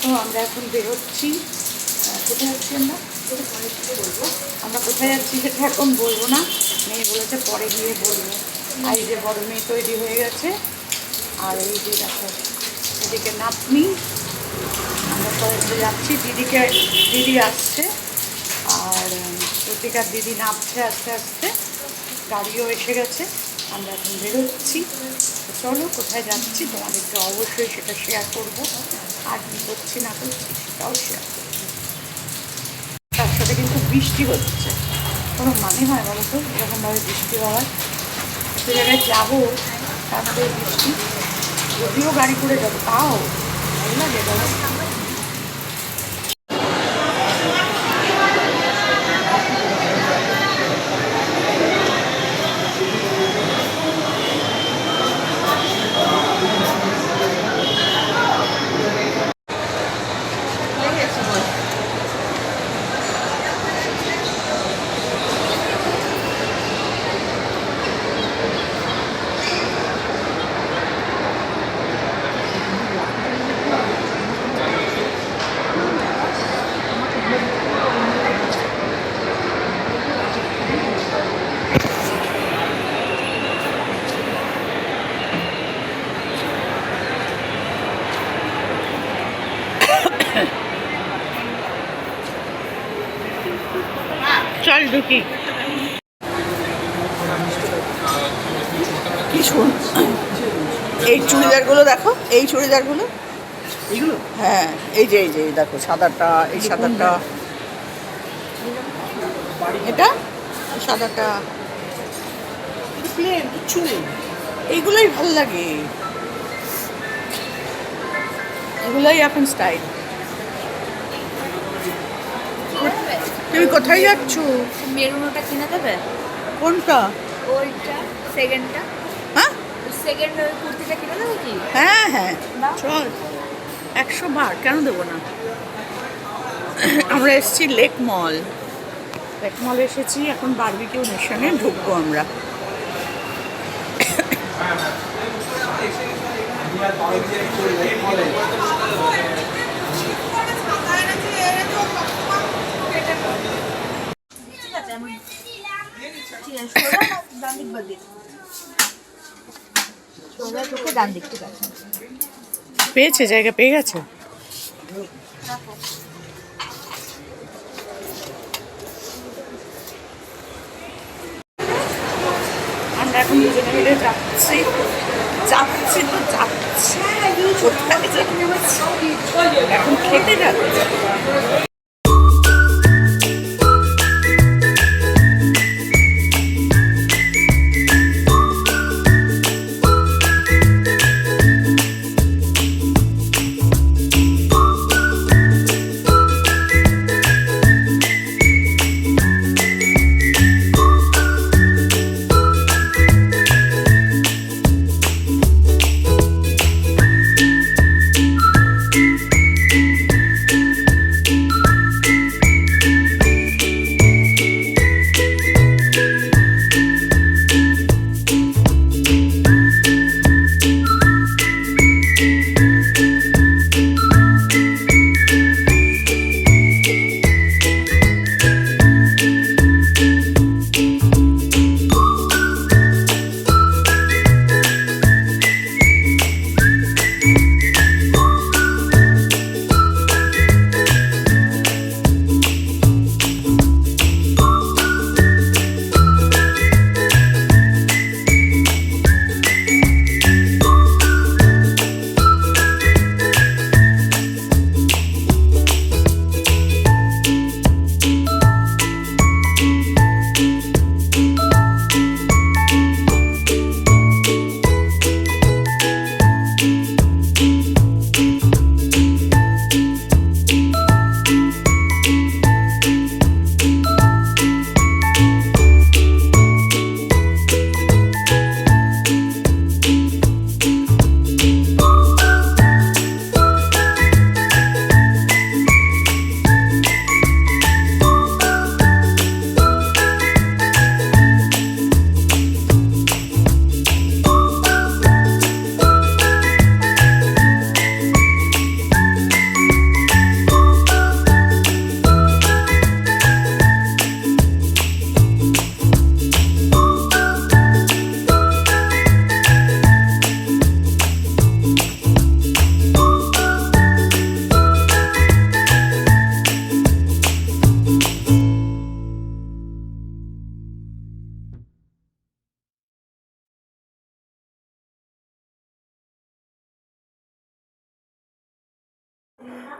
দেখো আমরা এখন বেরোচ্ছি। কোথায় যাচ্ছি আমরা কোথায় যাচ্ছি সেটা এখন বলবো না, মেয়ে বলেছে পরে গিয়ে বলবো। আর এই যে বড় মেয়ে তৈরি হয়ে গেছে, আর এই যে দেখো এদিকে নাতনি, আমরা সবাই যাচ্ছি। দিদি আসছে, আর প্রতিকার দিদি নামছে আস্তে আস্তে, গাড়িও এসে গেছে। আমরা এখন বেরোচ্ছি। চলো কোথায় যাচ্ছি তোমাদেরকে অবশ্যই সেটা শেয়ার করবো, আর কী করছি না করছি সেটাও শেয়ার করবো। তার সাথে কিন্তু বৃষ্টি হচ্ছে, কোনো মানে হয় বলো তো এরকমভাবে বৃষ্টি হওয়ার? একটা জায়গায় যাবো তার মধ্যে বৃষ্টি, যদিও গাড়ি করে যাবো তাও ভালো লাগে বলো। চল ঢুকি। এই চুড়িদারগুলো দেখো, এই চুড়িদারগুলো, হ্যাঁ এই যে দেখো সাদাটা, এই সাদাটা, এটা সাদাটা, কিচ্ছু নেই, এইগুলোই ভাল লাগে, এগুলোই এখন স্টাইল। তুমি কোথায় যাচ্ছ? মেরুন ওটা কিনে দেবে? কোনটা? ওইটা সেকেন্ডটা। হ্যাঁ সেকেন্ড কুর্তিটা কিনে দেবে কি? হ্যাঁ হ্যাঁ চল, 100 বার কেন দেবো না। আমরা এসেছি লেক মল এসেছি, এখন বারবিকিউ নেশনে ঢুকবো আমরা। পেয়েছে, জায়গা পেয়ে গেছে। আমরা এখন দুজনে মিলে যাচ্ছি তো যাচ্ছি, এখন খেতে যাচ্ছি।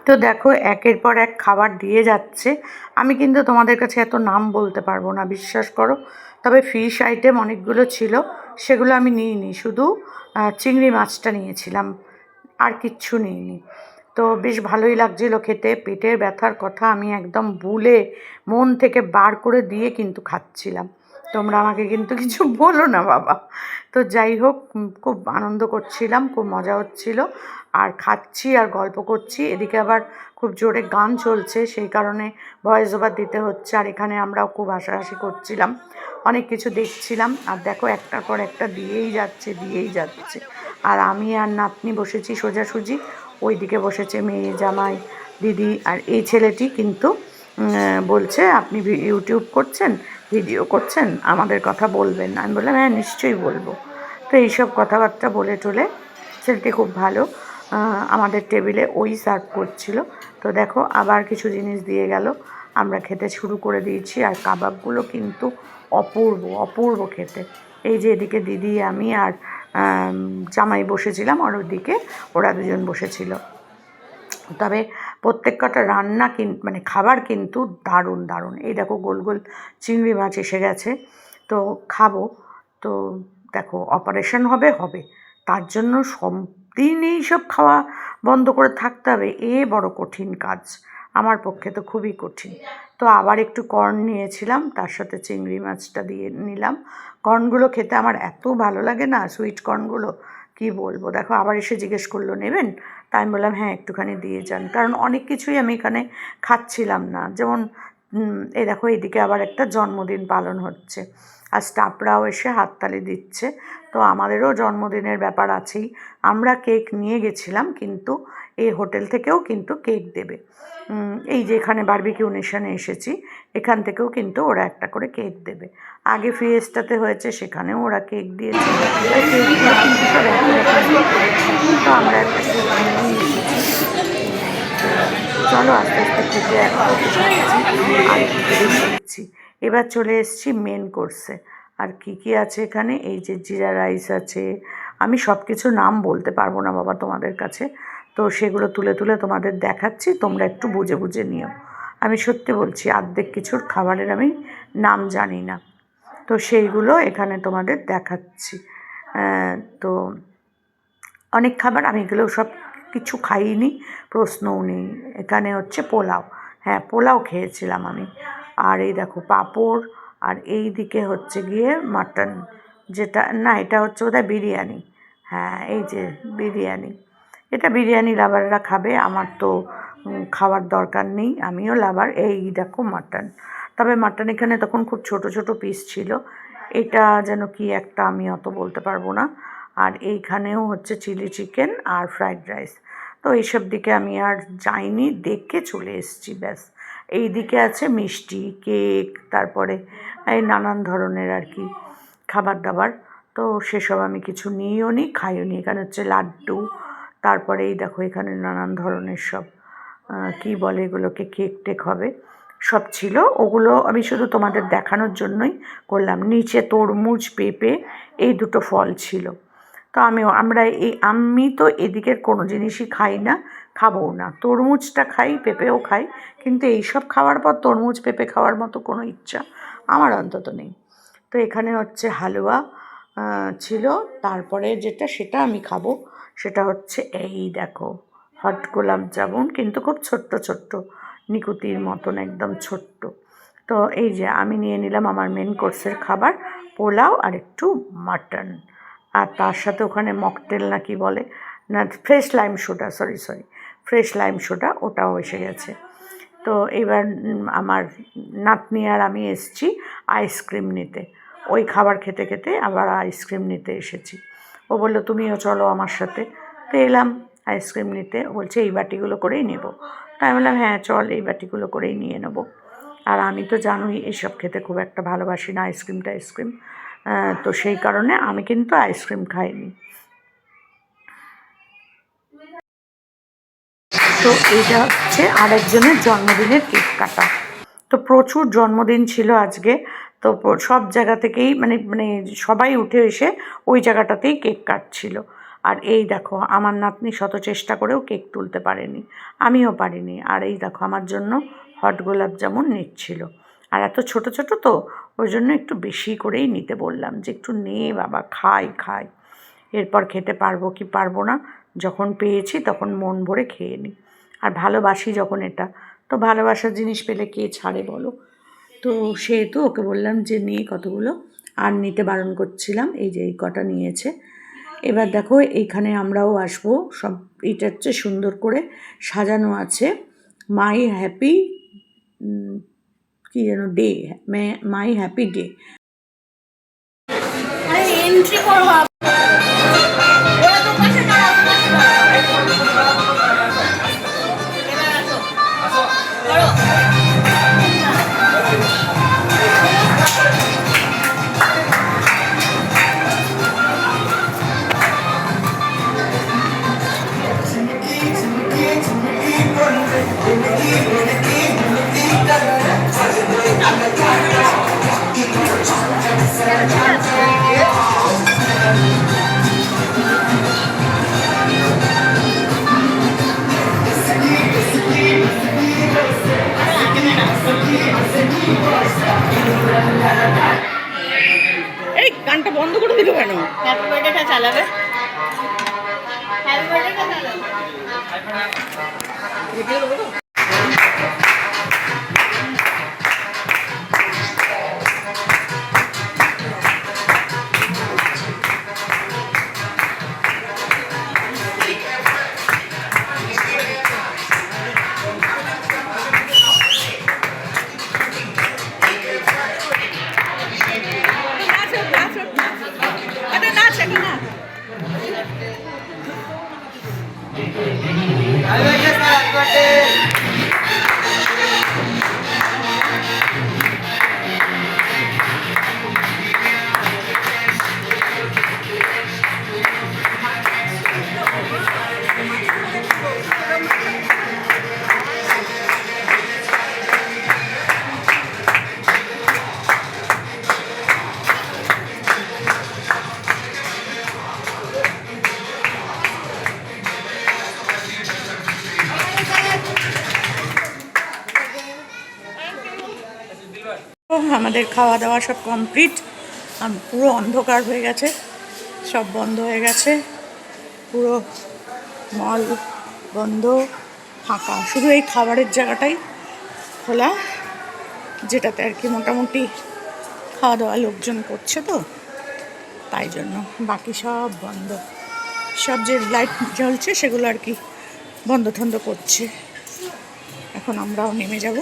তো দেখো একের পর এক খাবার দিয়ে যাচ্ছে। আমি কিন্তু তোমাদের কাছে এত নাম বলতে পারবো না, বিশ্বাস করো। তবে ফিশ আইটেম অনেকগুলো ছিল, সেগুলো আমি নিইনি, শুধু চিংড়ি মাছটা নিয়েছিলাম, আর কিচ্ছু নিইনি। তো বেশ ভালোই লাগছিলো খেতে। পেটের ব্যথার কথা আমি একদম ভুলে মন থেকে বার করে দিয়ে কিন্তু খাচ্ছিলাম। তোমরা আমাকে কিন্তু কিছু বলো না বাবা। তো যাই হোক, খুব আনন্দ করছিলাম, খুব মজা হচ্ছিল, আর খাচ্ছি আর গল্প করছি। এদিকে আবার খুব জোরে গান চলছে, সেই কারণে ভয়েস ওভার দিতে হচ্ছে। আর এখানে আমরাও খুব হাসাহাসি করছিলাম, অনেক কিছু দেখছিলাম। আর দেখো একটার পর একটা দিয়েই যাচ্ছে। আর আমি আর নাতনি বসেছি সোজাসুজি, ওইদিকে বসেছে মেয়ে, জামাই, দিদি। আর এই ছেলেটি কিন্তু বলছে, আপনি ইউটিউব করছেন, ভিডিও করছেন, আমাদের কথা বলবেন না? আমি বললাম হ্যাঁ নিশ্চয়ই বলবো। তো এইসব কথাবার্তা বলে টলে ছেলেটি খুব ভালো আমাদের টেবিলে ওই সার্ভ করছিল। তো দেখো আবার কিছু জিনিস দিয়ে গেল, আমরা খেতে শুরু করে দিয়েছি। আর কাবাবগুলো কিন্তু অপূর্ব অপূর্ব খেতে। এই যে এদিকে দিদি, আমি আর জামাই বসেছিলাম, আর ওদিকে ওরা দুজন বসেছিল। তবে প্রত্যেক কটা রান্না মানে খাবার কিন্তু দারুণ দারুণ। এই দেখো গোল গোল চিংড়ি মাছ এসে গেছে, তো খাবো। তো দেখো অপারেশন হবে, তার জন্য সব দিন এইসব খাওয়া বন্ধ করে থাকতে হবে, বড় কঠিন কাজ, আমার পক্ষে তো খুবই কঠিন। তো আবার একটু কর্ন নিয়েছিলাম, তার সাথে চিংড়ি মাছটা দিয়ে নিলাম। কর্নগুলো খেতে আমার এত ভালো লাগে না, সুইট কর্নগুলো, কি বলবো। দেখো আবার এসে জিজ্ঞেস করলো নেবেন, তাই আমি বললাম হ্যাঁ একটুখানি দিয়ে যান, কারণ অনেক কিছুই আমি এখানে খাচ্ছিলাম না। যেমন এই দেখো এইদিকে আবার একটা জন্মদিন পালন হচ্ছে, আর স্টাফরাও এসে হাততালি দিচ্ছে। তো আমাদেরও জন্মদিনের ব্যাপার আছেই। আমরা কেক নিয়ে গেছিলাম, কিন্তু এই হোটেল থেকেও কিন্তু কেক দেবে। এই যে এখানে বারবিকিউ নেশনে এসেছি, এখান থেকেও কিন্তু ওরা একটা করে কেক দেবে। আগে ফিয়েস্টাতে হয়েছে, সেখানেও ওরা কেক দিয়েছে। কেকগুলো কিন্তু সব একই রকম। তো আমরা একটা কেক নিয়ে এসেছি। চলো আস্তে আস্তে খেতে আর দিচ্ছি। এবার চলে এসেছি মেন কোর্সে। আর কি আছে এখানে, এই যে জিরা রাইস আছে, আমি সব কিছু নাম বলতে পারবো না বাবা তোমাদের কাছে, তো সেগুলো তুলে তুলে তোমাদের দেখাচ্ছি, তোমরা একটু বুঝে বুঝে নিও। আমি সত্যি বলছি, অর্ধেক কিছুর খাবারের আমি নাম জানি না, তো সেইগুলো এখানে তোমাদের দেখাচ্ছি। তো অনেক খাবার, আমি এগুলো সব কিছু খাইনি, প্রশ্নও নেই। এখানে হচ্ছে পোলাও, হ্যাঁ পোলাও খেয়েছিলাম আমি। আর এই দেখো পাঁপড়, আর এই দিকে হচ্ছে গিয়ে মাটন, যেটা না এটা হচ্ছে বোধহয় বিরিয়ানি। হ্যাঁ এই যে বিরিয়ানি, এটা বিরিয়ানি লাভাররা খাবে, আমার তো খাওয়ার দরকার নেই, আমিও লাভার। এই দেখো মাটন, তবে মাটন এখানে তখন খুব ছোট ছোট পিস ছিল, এটা যেন কি একটা আমি অত বলতে পারবো না। আর এইখানেও হচ্ছে চিলি চিকেন আর ফ্রাইড রাইস। তো এইসব দিকে আমি আর যাইনি, দেখে চলে এসেছি ব্যাস। এই দিকে আছে মিষ্টি, কেক, তারপরে এই নানান ধরনের আর কি খাবার দাবার। তো সেসব আমি কিছু নিয়েও নি, খাইও নি। এখানে হচ্ছে লাড্ডু, তারপরে এই দেখো এখানে নানান ধরনের সব কি বলে এগুলোকে, কেক টেক হবে সব ছিল। ওগুলো আমি শুধু তোমাদের দেখানোর জন্যই করলাম। নিচে তরমুজ, পেঁপে, এই দুটো ফল ছিল। তো আমি তো এদিকের কোনো জিনিসই খাই না, খাবও না। তরমুজটা খাই, পেঁপেও খাই, কিন্তু এইসব খাওয়ার পর তরমুজ পেঁপে খাওয়ার মতো কোনো ইচ্ছা আমার অন্তত নেই। তো এখানে হচ্ছে হালুয়া ছিল, তারপরে সেটা আমি খাবো, সেটা হচ্ছে এই দেখো হট গোলাপ জামুন, কিন্তু খুব ছোট্ট ছোট্ট, নিকুতির মতন একদম ছোট্ট। তো এই যে আমি নিয়ে নিলাম আমার মেন কোর্সের খাবার, পোলাও আর একটু মাটন, আর তার সাথে ওখানে মকটেল না কি বলে না, fresh lime soda, sorry fresh lime soda, ওটাও এসে গেছে। তো এবার আমার নাতনি আর আমি এসেছি আইসক্রিম নিতে, ওই খাবার খেতে খেতে আবার আইসক্রিম নিতে এসেছি। ও বললো তুমিও চলো আমার সাথে, তো এলাম আইসক্রিম নিতে। ও বলছে এই বাটিগুলো করেই নেবো, তাই বললাম হ্যাঁ চল এই বাটিগুলো করেই নিয়ে নেবো। আর আমি তো জানোই এইসব খেতে খুব একটা ভালোবাসি না, আইসক্রিম, তো সেই কারণে আমি কিন্তু আইসক্রিম খাইনি। তো এইটা হচ্ছে আরেকজনের জন্মদিনের কেক কাটা। তো প্রচুর জন্মদিন ছিল আজকে, তো সব জায়গা থেকেই মানে সবাই উঠে এসে ওই জায়গাটাতেই কেক কাটছিল। আর এই দেখো আমার নাতনি শত চেষ্টা করেও কেক তুলতে পারেনি, আমিও পারিনি। আর এই দেখো আমার জন্য হট গোলাপ জামুন নিচ্ছিল। আর এত ছোট ছোট তো ওই জন্য একটু বেশি করেই নিতে বললাম যে একটু নে বাবা, খাই খাই, এরপর খেতে পারবো কি পারবো না, যখন পেয়েছি তখন মন ভরে খেয়ে নিই। আর ভালোবাসি যখন এটা, তো ভালোবাসার জিনিস পেলে কে ছাড়ে বলো। তো সেহেতু ওকে বললাম যে নিয়ে কতগুলো, আর নিতে বারণ করছিলাম। এই যে এই কটা নিয়েছে। এবার দেখো এইখানে আমরাও আসবো, সব এটা হচ্ছে সুন্দর করে সাজানো আছে মাই হ্যাপি কি যেন ডে, মাই হ্যাপি ডে। এন্ট্রি করো। এই গানটা বন্ধ করে দিল কেন? হ্যাপি বার্থডেটা চালাবে। হ্যাপি বার্থডেটা চালাবে। আমাদের খাওয়া দাওয়া সব কমপ্লিট। পুরো অন্ধকার হয়ে গেছে, সব বন্ধ হয়ে গেছে, পুরো মল বন্ধ, ফাঁকা, শুধু এই খাবারের জায়গাটাই খোলা, যেটাতে আর কি মোটামুটি খাওয়া দাওয়া লোকজন করছে, তো তাই জন্য বাকি সব বন্ধ। সব যে লাইট জ্বলছে সেগুলো আর কি বন্ধ ঠন্ধ করছে। এখন আমরাও নেমে যাব।